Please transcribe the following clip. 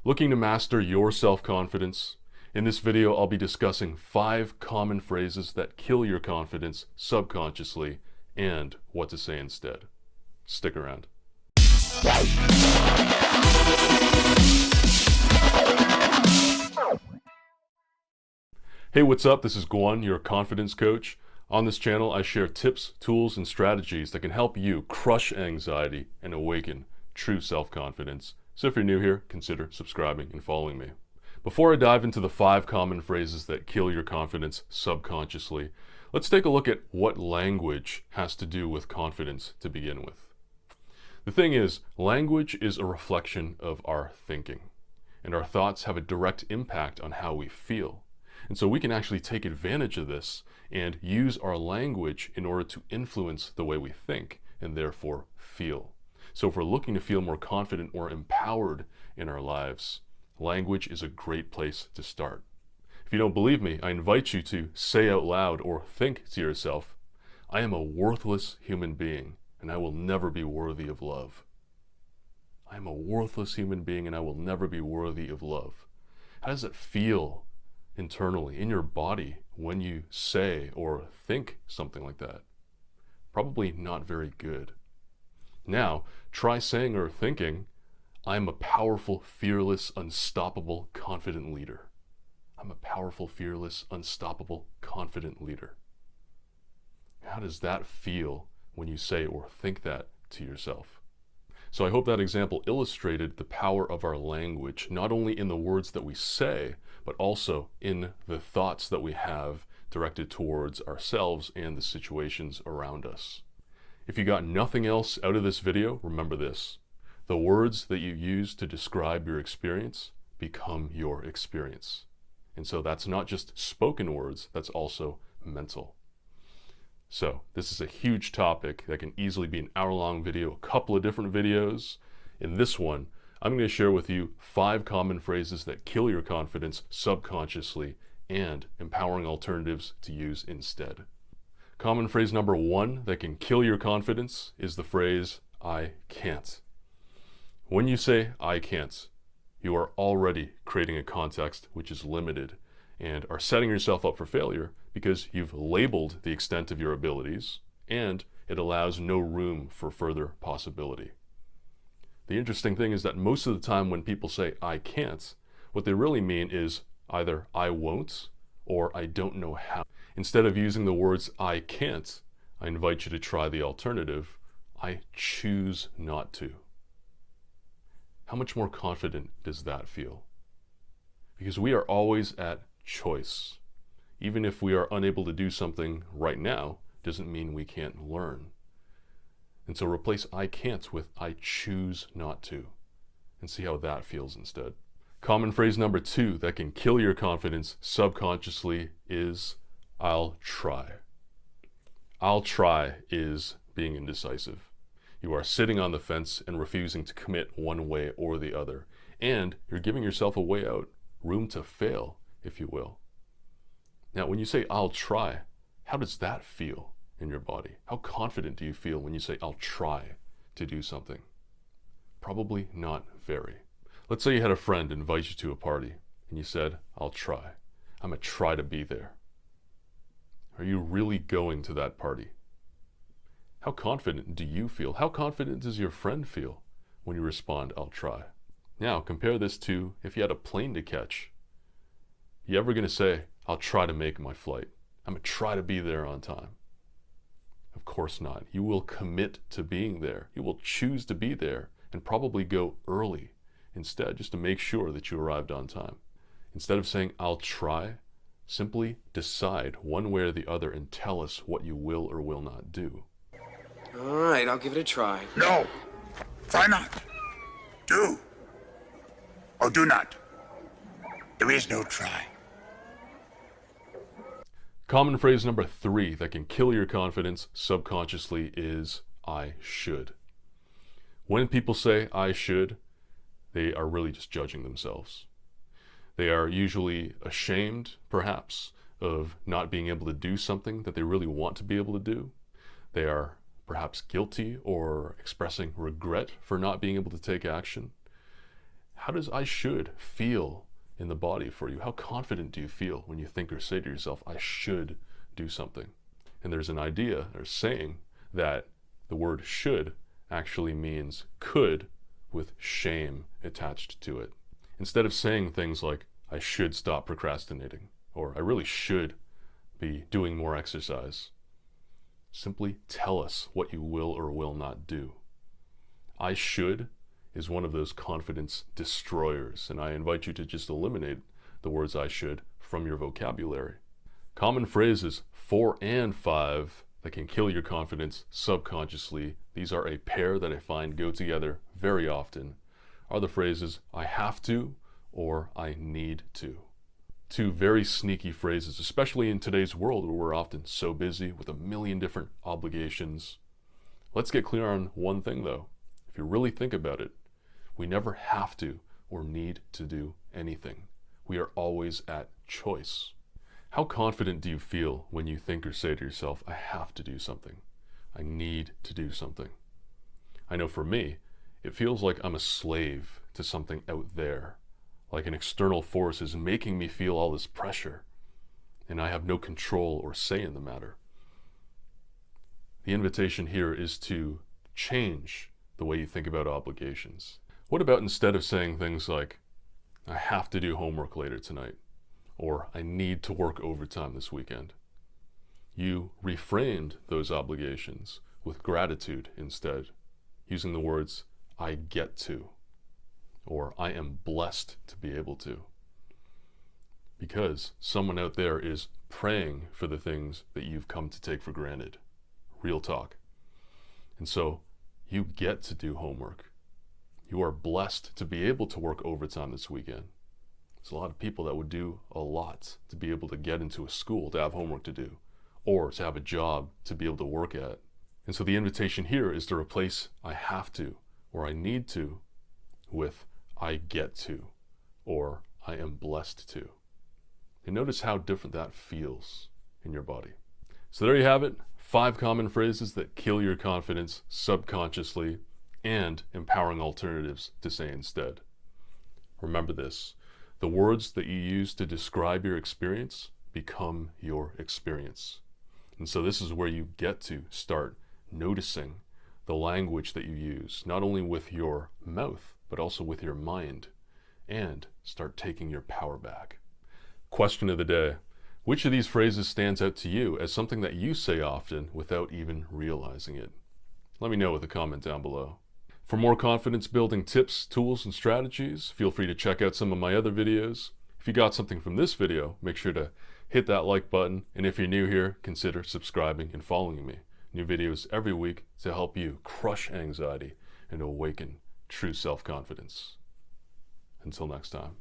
Looking to master your self-confidence? In this video, I'll be discussing 5 common phrases that kill your confidence subconsciously and what to say instead. Stick around. Hey, what's up? This is Gwun, your confidence coach. On this channel, I share tips, tools, and strategies that can help you crush anxiety and awaken true self-confidence. So if you're new here, consider subscribing and following me. Before I dive into the 5 common phrases that kill your confidence subconsciously, let's take a look at what language has to do with confidence to begin with. The thing is, language is a reflection of our thinking, and our thoughts have a direct impact on how we feel. And so we can actually take advantage of this and use our language in order to influence the way we think and therefore feel. So if we're looking to feel more confident or empowered in our lives, language is a great place to start. If you don't believe me, I invite you to say out loud or think to yourself, I am a worthless human being and I will never be worthy of love. I am a worthless human being and I will never be worthy of love. How does it feel internally in your body when you say or think something like that? Probably not very good. Now, try saying or thinking, I am a powerful, fearless, unstoppable, confident leader. I'm a powerful, fearless, unstoppable, confident leader. How does that feel when you say or think that to yourself? So I hope that example illustrated the power of our language, not only in the words that we say, but also in the thoughts that we have directed towards ourselves and the situations around us. If you got nothing else out of this video, remember this. The words that you use to describe your experience become your experience. And so that's not just spoken words, that's also mental. So this is a huge topic that can easily be an hour-long video, a couple of different videos. In this one, I'm going to share with you 5 common phrases that kill your confidence subconsciously and empowering alternatives to use instead. Common phrase number 1 that can kill your confidence is the phrase, I can't. When you say, I can't, you are already creating a context which is limited and are setting yourself up for failure because you've labeled the extent of your abilities and it allows no room for further possibility. The interesting thing is that most of the time when people say, I can't, what they really mean is either I won't or I don't know how. Instead of using the words I can't, I invite you to try the alternative, I choose not to. How much more confident does that feel? Because we are always at choice. Even if we are unable to do something right now, doesn't mean we can't learn. And so replace I can't with I choose not to, and see how that feels instead. Common phrase number 2 that can kill your confidence subconsciously is I'll try. I'll try is being indecisive. You are sitting on the fence and refusing to commit one way or the other, and you're giving yourself a way out, room to fail, if you will. Now, when you say I'll try, how does that feel in your body? How confident do you feel when you say I'll try to do something? Probably not very. Let's say you had a friend invite you to a party and you said, I'll try. I'm gonna try to be there. Are you really going to that party? How confident do you feel? How confident does your friend feel when you respond, I'll try? Now compare this to if you had a plane to catch. You ever gonna say, I'll try to make my flight. I'm gonna try to be there on time. Of course not. You will commit to being there. You will choose to be there and probably go early instead, just to make sure that you arrived on time. Instead of saying, I'll try, simply decide one way or the other and tell us what you will or will not do. All right, I'll give it a try. No, try not. Do or do not. There is no try. Common phrase number 3 that can kill your confidence subconsciously is I should. When people say I should, they are really just judging themselves. They are usually ashamed, perhaps, of not being able to do something that they really want to be able to do. They are perhaps guilty or expressing regret for not being able to take action. How does I should feel in the body for you? How confident do you feel when you think or say to yourself, I should do something? And there's an idea or saying that the word should actually means could with shame attached to it. Instead of saying things like, I should stop procrastinating, or I really should be doing more exercise, simply tell us what you will or will not do. I should is one of those confidence destroyers, and I invite you to just eliminate the words I should from your vocabulary. Common phrases 4 and 5 that can kill your confidence subconsciously, these are a pair that I find go together very often, are the phrases I have to or I need to. Two very sneaky phrases, especially in today's world where we're often so busy with a million different obligations. Let's get clear on one thing though. If you really think about it, we never have to or need to do anything. We are always at choice. How confident do you feel when you think or say to yourself, I have to do something? I need to do something. I know for me, it feels like I'm a slave to something out there, like an external force is making me feel all this pressure, and I have no control or say in the matter. The invitation here is to change the way you think about obligations. What about instead of saying things like, I have to do homework later tonight, or I need to work overtime this weekend? You reframed those obligations with gratitude instead, using the words, I get to, or I am blessed to be able to. Because someone out there is praying for the things that you've come to take for granted. Real talk. And so you get to do homework. You are blessed to be able to work overtime this weekend. There's a lot of people that would do a lot to be able to get into a school to have homework to do, or to have a job to be able to work at. And so the invitation here is to replace I have to or I need to with I get to or I am blessed to. And notice how different that feels in your body. So there you have it, 5 common phrases that kill your confidence subconsciously and empowering alternatives to say instead. Remember this, the words that you use to describe your experience become your experience. And so this is where you get to start noticing the language that you use, not only with your mouth, but also with your mind, and start taking your power back. Question of the day. Which of these phrases stands out to you as something that you say often without even realizing it? Let me know with a comment down below. For more confidence building tips, tools, and strategies, feel free to check out some of my other videos. If you got something from this video, make sure to hit that like button, and if you're new here, consider subscribing and following me. New videos every week to help you crush anxiety and awaken true self-confidence. Until next time.